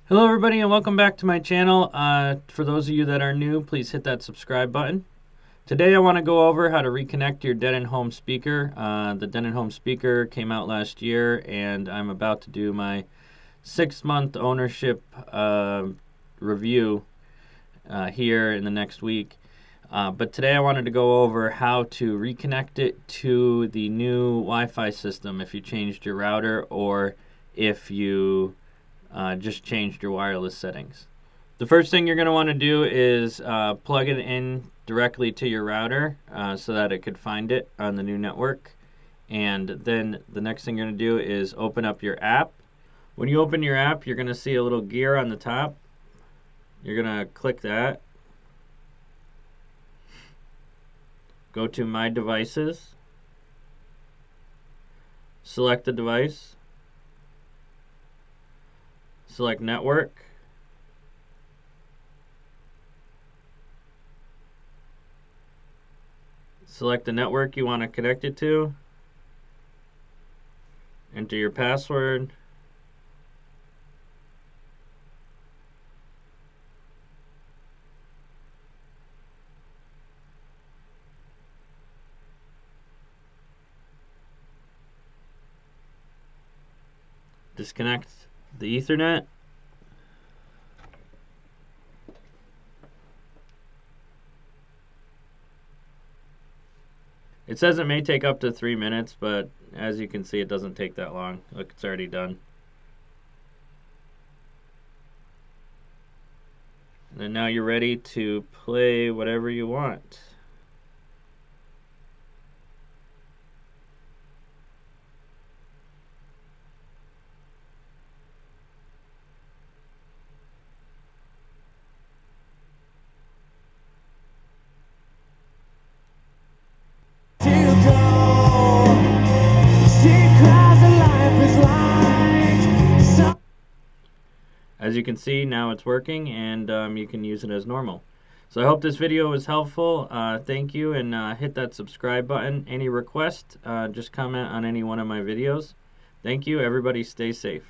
Hello everybody and welcome back to my channel. For those of you that are new, please hit that subscribe button. Today I want to go over how to reconnect your Denon Home speaker. The Denon Home speaker came out last year and I'm about to do my 6-month ownership review here in the next week. But today I wanted to go over how to reconnect it to the new Wi-Fi system if you changed your router or if you just changed your wireless settings. The first thing you're going to want to do is plug it in directly to your router so that it could find it on the new network. And then the next thing you're going to do is open up your app. When you open your app, you're going to see a little gear on the top. You're going to click that. Go to My Devices. Select the device. Select Network. Select the network you want to connect it to. Enter your password. Disconnect the Ethernet. It says it may take up to 3 minutes, but as you can see, it doesn't take that long. Look, it's already done. And now you're ready to play whatever you want. As you can see, now it's working and you can use it as normal. So I hope this video was helpful. Thank you, and hit that subscribe button. Any request, just comment on any one of my videos. Thank you. Everybody stay safe.